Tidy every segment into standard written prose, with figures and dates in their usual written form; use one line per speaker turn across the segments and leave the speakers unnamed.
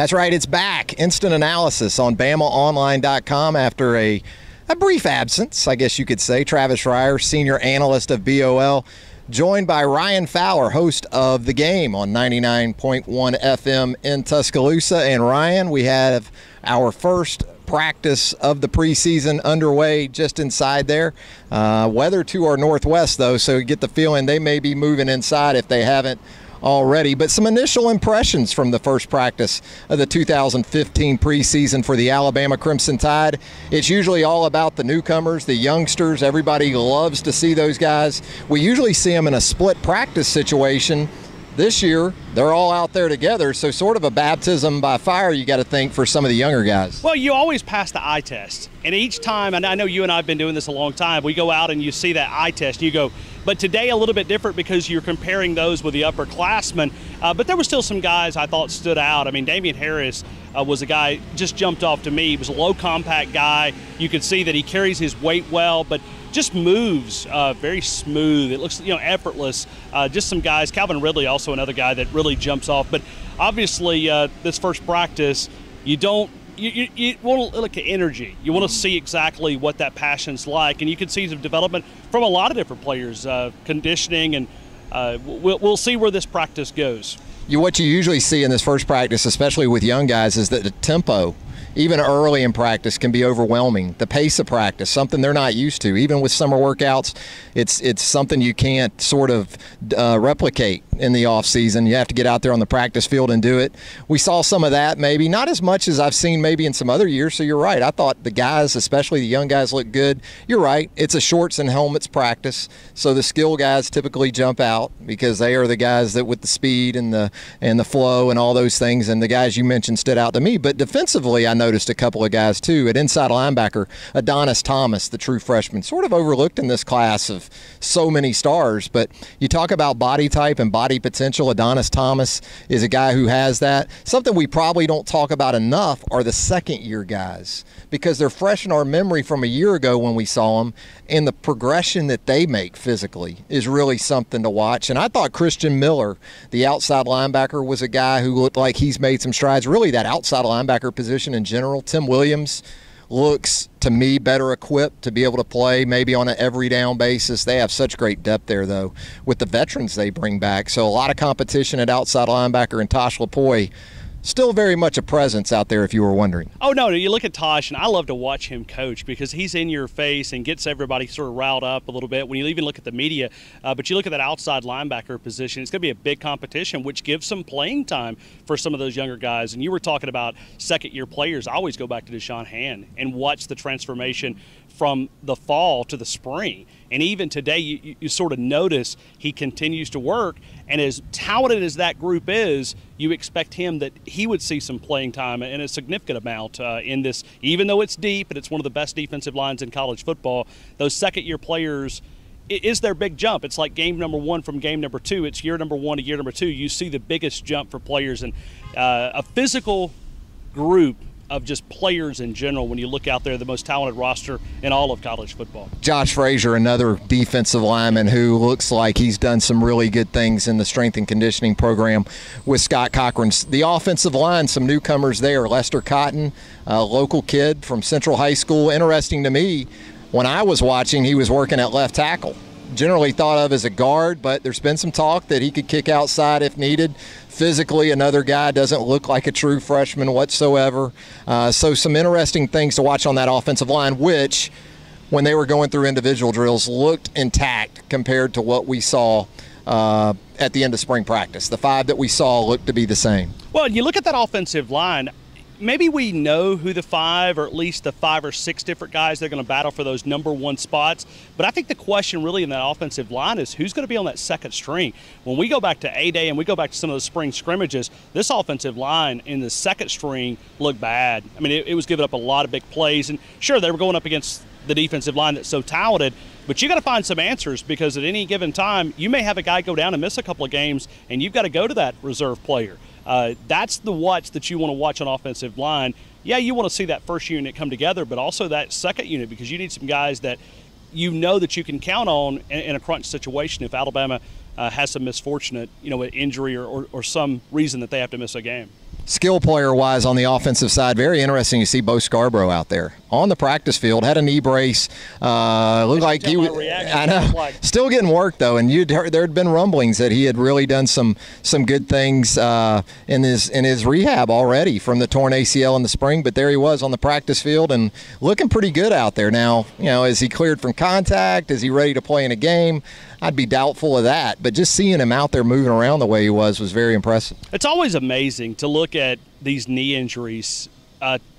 That's right, it's back. Instant analysis on BamaOnline.com after a brief absence, I guess you could say. Travis Reier, senior analyst of BOL, joined by Ryan Fowler, host of The Game on 99.1 FM in Tuscaloosa. And Ryan, we have our first practice of the preseason underway just inside there. Weather to our northwest, though, so you get the feeling they may be moving inside if they haven't already. But some initial impressions from the first practice of the 2015 preseason for the Alabama Crimson Tide. It's usually all about the newcomers, the youngsters. Everybody loves to see those guys. We usually see them in a split practice situation. This year, they're all out there together, so sort of a baptism by fire, you got to think, for some of the younger guys.
Well, you always pass the eye test. And each time, and I know you and I have been doing this a long time, we go out and you see that eye test, and you go, but today a little bit different because you're comparing those with the upperclassmen. But there were still some guys I thought stood out. I mean, Damian Harris was a guy just jumped off to me. He was a low compact guy. You could see that he carries his weight well, but just moves very smooth. It looks, effortless. Just some guys. Calvin Ridley, also another guy that really jumps off. But obviously, this first practice, you want to look at energy. You want to see exactly what that passion's like, and you can see some development from a lot of different players, conditioning, and we'll see where this practice goes.
What you usually see in this first practice, especially with young guys, is that the tempo, even early in practice, can be overwhelming. The pace of practice, something they're not used to. Even with summer workouts, it's something you can't sort of replicate in the off season. You have to get out there on the practice field and do it. We saw some of that, maybe not as much as I've seen maybe in some other years. So you're right. I thought the guys, especially the young guys, look good. You're right. It's a shorts and helmets practice, so the skill guys typically jump out because they are the guys that with the speed and the flow and all those things. And the guys you mentioned stood out to me. But defensively, I noticed a couple of guys too. At inside linebacker, Adonis Thomas, the true freshman, sort of overlooked in this class of so many stars. But you talk about body type and body potential. Adonis Thomas is a guy who has that. Something we probably don't talk about enough are the second-year guys, because they're fresh in our memory from a year ago when we saw them, and the progression that they make physically is really something to watch. And I thought Christian Miller, the outside linebacker, was a guy who looked like he's made some strides. Really, that outside linebacker position in general. Tim Williams looks, to me, better equipped to be able to play maybe on an every down basis. They have such great depth there, though, with the veterans they bring back. So a lot of competition at outside linebacker, and Tosh Lapoy still very much a presence out there, if you were wondering.
Oh, no, you look at Tosh, and I love to watch him coach because he's in your face and gets everybody sort of riled up a little bit when you even look at the media. But you look at that outside linebacker position, it's going to be a big competition, which gives some playing time for some of those younger guys. And you were talking about second-year players. I always go back to Deshaun Hand and watch the transformation from the fall to the spring. And even today, you sort of notice he continues to work. And as talented as that group is, you expect him that he would see some playing time and a significant amount in this, even though it's deep and it's one of the best defensive lines in college football. Those second-year players, it is their big jump. It's like game number one from game number two. It's year number one to year number two. You see the biggest jump for players, and a physical group of just players in general when you look out there, the most talented roster in all of college football.
Josh Frazier, another defensive lineman who looks like he's done some really good things in the strength and conditioning program with Scott Cochran's. The offensive line, some newcomers there. Lester Cotton, a local kid from Central High School. Interesting to me, when I was watching, he was working at left tackle. Generally thought of as a guard, but there's been some talk that he could kick outside if needed. Physically, another guy, doesn't look like a true freshman whatsoever. So some interesting things to watch on that offensive line, which, when they were going through individual drills, looked intact compared to what we saw at the end of spring practice. The five that we saw looked to be the same.
Well, you look at that offensive line, maybe we know who the five, or at least the 5 or 6 different guys they're going to battle for those number one spots. But I think the question really in that offensive line is who's going to be on that second string. When we go back to A-Day and we go back to some of the spring scrimmages, this offensive line in the second string looked bad. I mean, it was giving up a lot of big plays. And sure, they were going up against the defensive line that's so talented, but you got to find some answers, because at any given time, you may have a guy go down and miss a couple of games, and you've got to go to that reserve player. That's the watch that you want to watch on offensive line. Yeah, you want to see that first unit come together, but also that second unit, because you need some guys that you know that you can count on in a crunch situation if Alabama has some misfortunate, injury or some reason that they have to miss a game.
Skill player-wise on the offensive side, very interesting to see Bo Scarborough out there on the practice field. Had a knee brace. Looked like he was. I know. Still getting work though, and there had been rumblings that he had really done some good things in his rehab already from the torn ACL in the spring. But there he was on the practice field and looking pretty good out there. Now, is he cleared from contact? Is he ready to play in a game? I'd be doubtful of that, but just seeing him out there moving around the way he was very impressive.
It's always amazing to look at these knee injuries,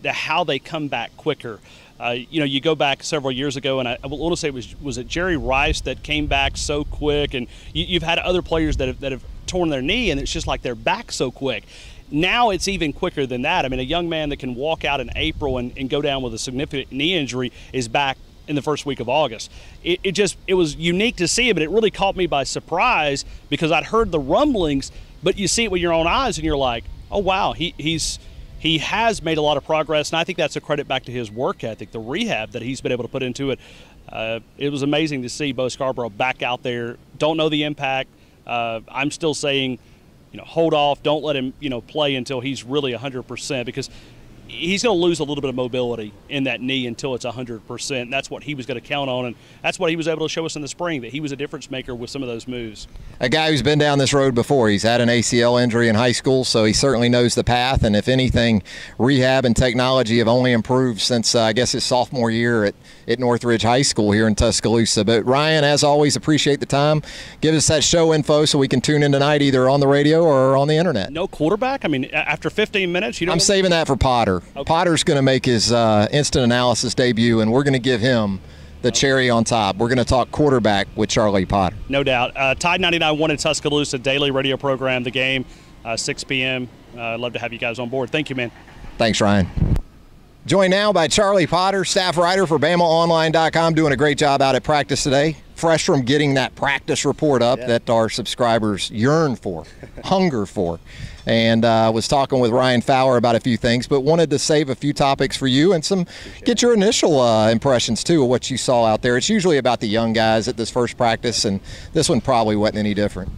how they come back quicker. You go back several years ago, and I want to say was it Jerry Rice that came back so quick, and you've had other players that have torn their knee, and it's just like they're back so quick. Now it's even quicker than that. I mean, a young man that can walk out in April and go down with a significant knee injury is back in the first week of August. It was unique to see it, but it really caught me by surprise because I'd heard the rumblings, but you see it with your own eyes and you're like, oh wow, he has made a lot of progress, and I think that's a credit back to his work ethic, the rehab that he's been able to put into it. It was amazing to see Bo Scarborough back out there. Don't know the impact. I'm still saying, hold off. Don't let him, play until he's really 100%, because he's going to lose a little bit of mobility in that knee until it's 100%. And that's what he was going to count on, and that's what he was able to show us in the spring, that he was a difference maker with some of those moves.
A guy who's been down this road before. He's had an ACL injury in high school, so he certainly knows the path. And if anything, rehab and technology have only improved since, I guess, his sophomore year at Northridge High School here in Tuscaloosa. But Ryan, as always, appreciate the time. Give us that show info so we can tune in tonight either on the radio or on the internet.
No quarterback? I mean, after 15 minutes,
I'm saving that for Potter. Okay. Potter's going to make his instant analysis debut, and we're going to give him the cherry on top. We're going to talk quarterback with Charlie Potter.
No doubt. Tide 99.1 in Tuscaloosa, daily radio program, The Game, 6 p.m. I'd love to have you guys on board. Thank you, man.
Thanks, Ryan. Joined now by Charlie Potter, staff writer for BamaOnline.com, doing a great job out at practice today. Fresh from getting that practice report up that our subscribers yearn for, hunger for. And was talking with Ryan Fowler about a few things, but wanted to save a few topics for you and get your initial impressions, too, of what you saw out there. It's usually about the young guys at this first practice, and this one probably wasn't any different.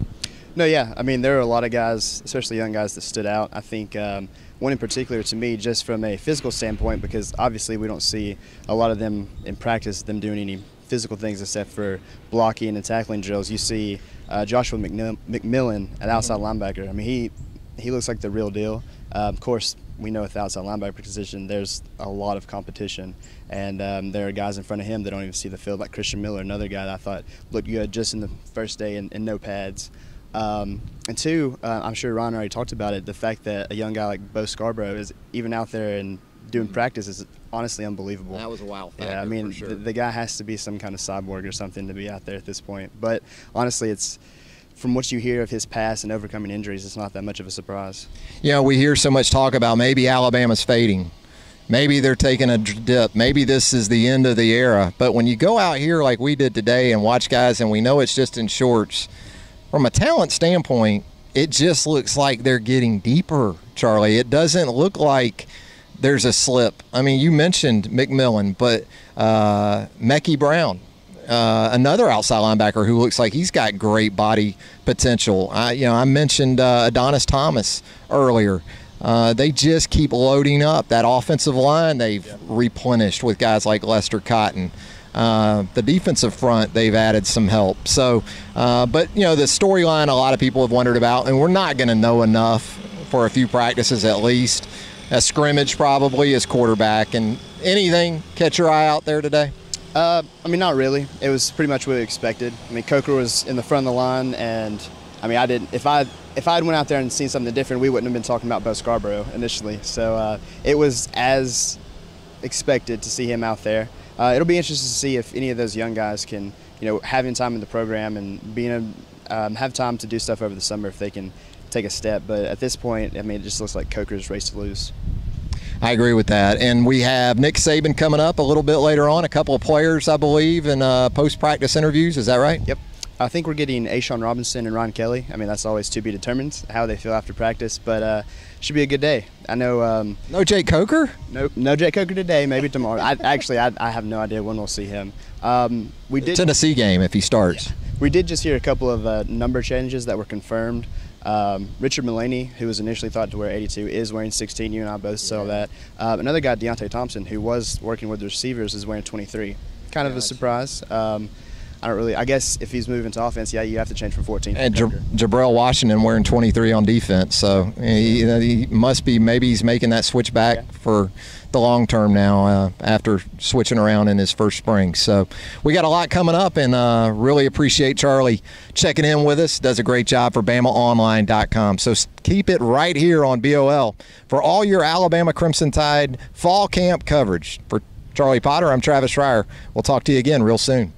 No, yeah. I mean, there are a lot of guys, especially young guys, that stood out. I think one in particular to me, just from a physical standpoint, because obviously we don't see a lot of them in practice, them doing any physical things except for blocking and tackling drills. You see Joshua McMillan at outside linebacker. I mean, he looks like the real deal. Of course, we know at the outside linebacker position there's a lot of competition, and there are guys in front of him that don't even see the field, like Christian Miller, another guy that I thought looked good just in the first day in no pads. And two, I'm sure Ron already talked about it, the fact that a young guy like Bo Scarborough is even out there and doing practice is honestly unbelievable.
That was a wow factor.
Yeah, I mean,
sure.
the guy has to be some kind of cyborg or something to be out there at this point. But honestly, it's from what you hear of his past and overcoming injuries, it's not that much of a surprise.
We hear so much talk about maybe Alabama's fading. Maybe they're taking a dip. Maybe this is the end of the era. But when you go out here like we did today and watch guys, and we know it's just in shorts, from a talent standpoint, it just looks like they're getting deeper, Charlie. It doesn't look like there's a slip. I mean, you mentioned McMillan, but Mecky Brown, another outside linebacker who looks like he's got great body potential. I mentioned Adonis Thomas earlier. They just keep loading up. That offensive line they've replenished with guys like Lester Cotton. The defensive front, they've added some help. So, but the storyline a lot of people have wondered about, and we're not going to know enough for a few practices at least. A scrimmage probably as quarterback, and anything catch your eye out there today?
I mean, not really. It was pretty much what we expected. I mean, Coker was in the front of the line, and I mean, if I had went out there and seen something different, we wouldn't have been talking about Bo Scarborough initially. So it was as expected to see him out there. It'll be interesting to see if any of those young guys can, having time in the program and have time to do stuff over the summer if they can take a step. But at this point, I mean, it just looks like Coker's race to lose.
I agree with that. And we have Nick Saban coming up a little bit later on, a couple of players, I believe, in post-practice interviews. Is that right?
Yep. I think we're getting Ashawn Robinson and Ron Kelly. I mean, that's always to be determined, how they feel after practice. But should be a good day. I know.
No Jake Coker?
No Jake Coker today. Maybe tomorrow. I have no idea when we'll see him. We did
Tennessee game if he starts.
Yeah. We did just hear a couple of number changes that were confirmed. Richard Mulaney, who was initially thought to wear 82, is wearing 16. You and I both saw that. Another guy, Deontay Thompson, who was working with the receivers, is wearing 23. Kind of a surprise. I guess if he's moving to offense, you have to change from 14.
And Jabril Washington wearing 23 on defense, so he must be, maybe he's making that switch back for the long term now after switching around in his first spring. So we got a lot coming up, and really appreciate Charlie checking in with us. Does a great job for BamaOnline.com. So keep it right here on BOL for all your Alabama Crimson Tide fall camp coverage. For Charlie Potter, I'm Travis Reier. We'll talk to you again real soon.